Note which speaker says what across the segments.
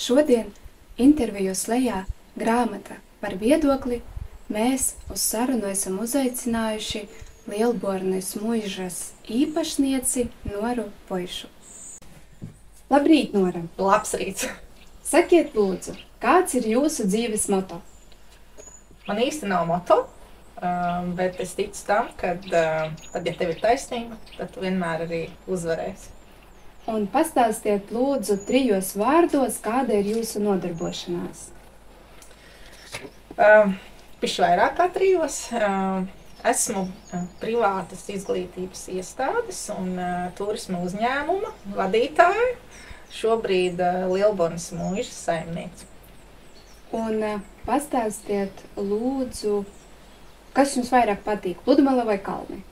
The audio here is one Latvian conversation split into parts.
Speaker 1: Šodien interviju slejā grāmata par viedokli mēs uz sarunu esam uzaicinājuši Lielbornes muižas īpašnieci Noru Poišu. Labrīt, Nora!
Speaker 2: Labs rīts!
Speaker 1: Sakiet lūdzu, kāds ir jūsu dzīves moto?
Speaker 2: Man īsti nav moto, bet es ticu tam, ka tad, ja tev ir taisnība, tad tu vienmēr arī uzvarēsi.
Speaker 1: Un pastāstiet lūdzu 3 vārdos, kāda ir jūsu nodarbošanās.
Speaker 2: Pišķi vairāk kā 3. Esmu privātas izglītības iestādes un turisma uzņēmuma vadītāja. Šobrīd Lielbornes muižas saimniece.
Speaker 1: Un pastāstiet lūdzu, kas jums vairāk patīk, pludmale vai kalni?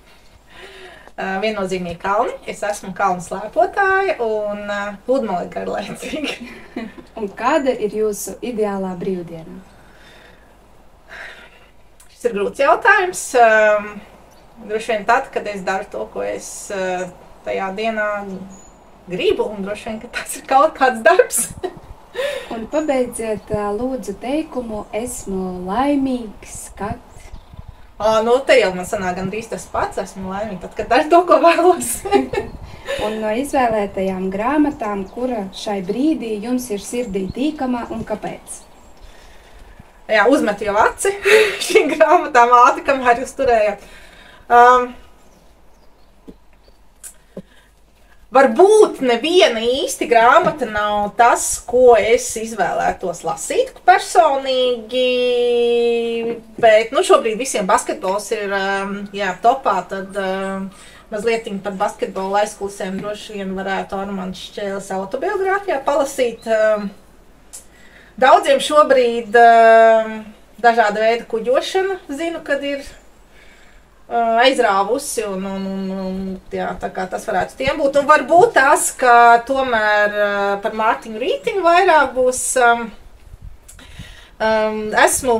Speaker 2: Viennozīmīgi kalni. Es esmu kalnu slēpotāja un pludmale garlaicīga.
Speaker 1: Un kāda ir jūsu ideālā brīvdiena?
Speaker 2: Šis ir grūts jautājums. Droši vien tad, kad es daru to, ko es tajā dienā gribu, un droši vien, ka tas ir kaut kāds darbs.
Speaker 1: Un pabeidziet lūdzu teikumu, esmu laimīgs, kad...
Speaker 2: Nu, te jau man sanāk gandrīz tas pats, esmu laimīga, tad, kad daru to, ko vēlos.
Speaker 1: Un no izvēlētajām grāmatām, kura šai brīdī jums ir sirdī tīkamā un kāpēc?
Speaker 2: Jā, uzmetu jau aci šīm grāmatām ātri, kamēr jūs turējat. Varbūt neviena īsti grāmata nav tas, ko es izvēlētos lasīt personīgi, bet šobrīd visiem basketbols ir topā, tad mazliet par basketbolu aizkulisēm droši vien varētu Armands Šķēles autobiogrāfijā palasīt. Daudziem šobrīd dažāda veida kuģošana, zinu, kad ir aizrāvusi, un tā kā tas varētu tiem būt. Un varbūt tas, ka tomēr par Mārtiņu Rītiņu vairāk būs. Esmu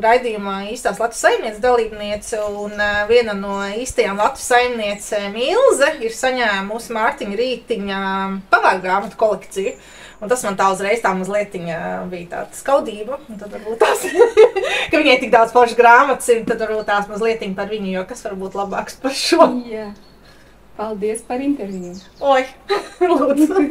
Speaker 2: raidījumā Īstās Latvijas saimnieces dalībniece, un viena no īstajām Latvijas saimniecēm Ilze ir saņēmusi Mārtiņa Rītiņa pavārgrāmatu kolekciju. Un tas man tā uzreiz tā mazliet bija tāda skaudība, un tad varbūt tās, ka viņai tik daudz foršas grāmatas ir, tad varbūt tās mazliet par viņu, jo kas var būt labāks par šo.
Speaker 1: Jā. Paldies par interviju.
Speaker 2: Oi, lūdzu.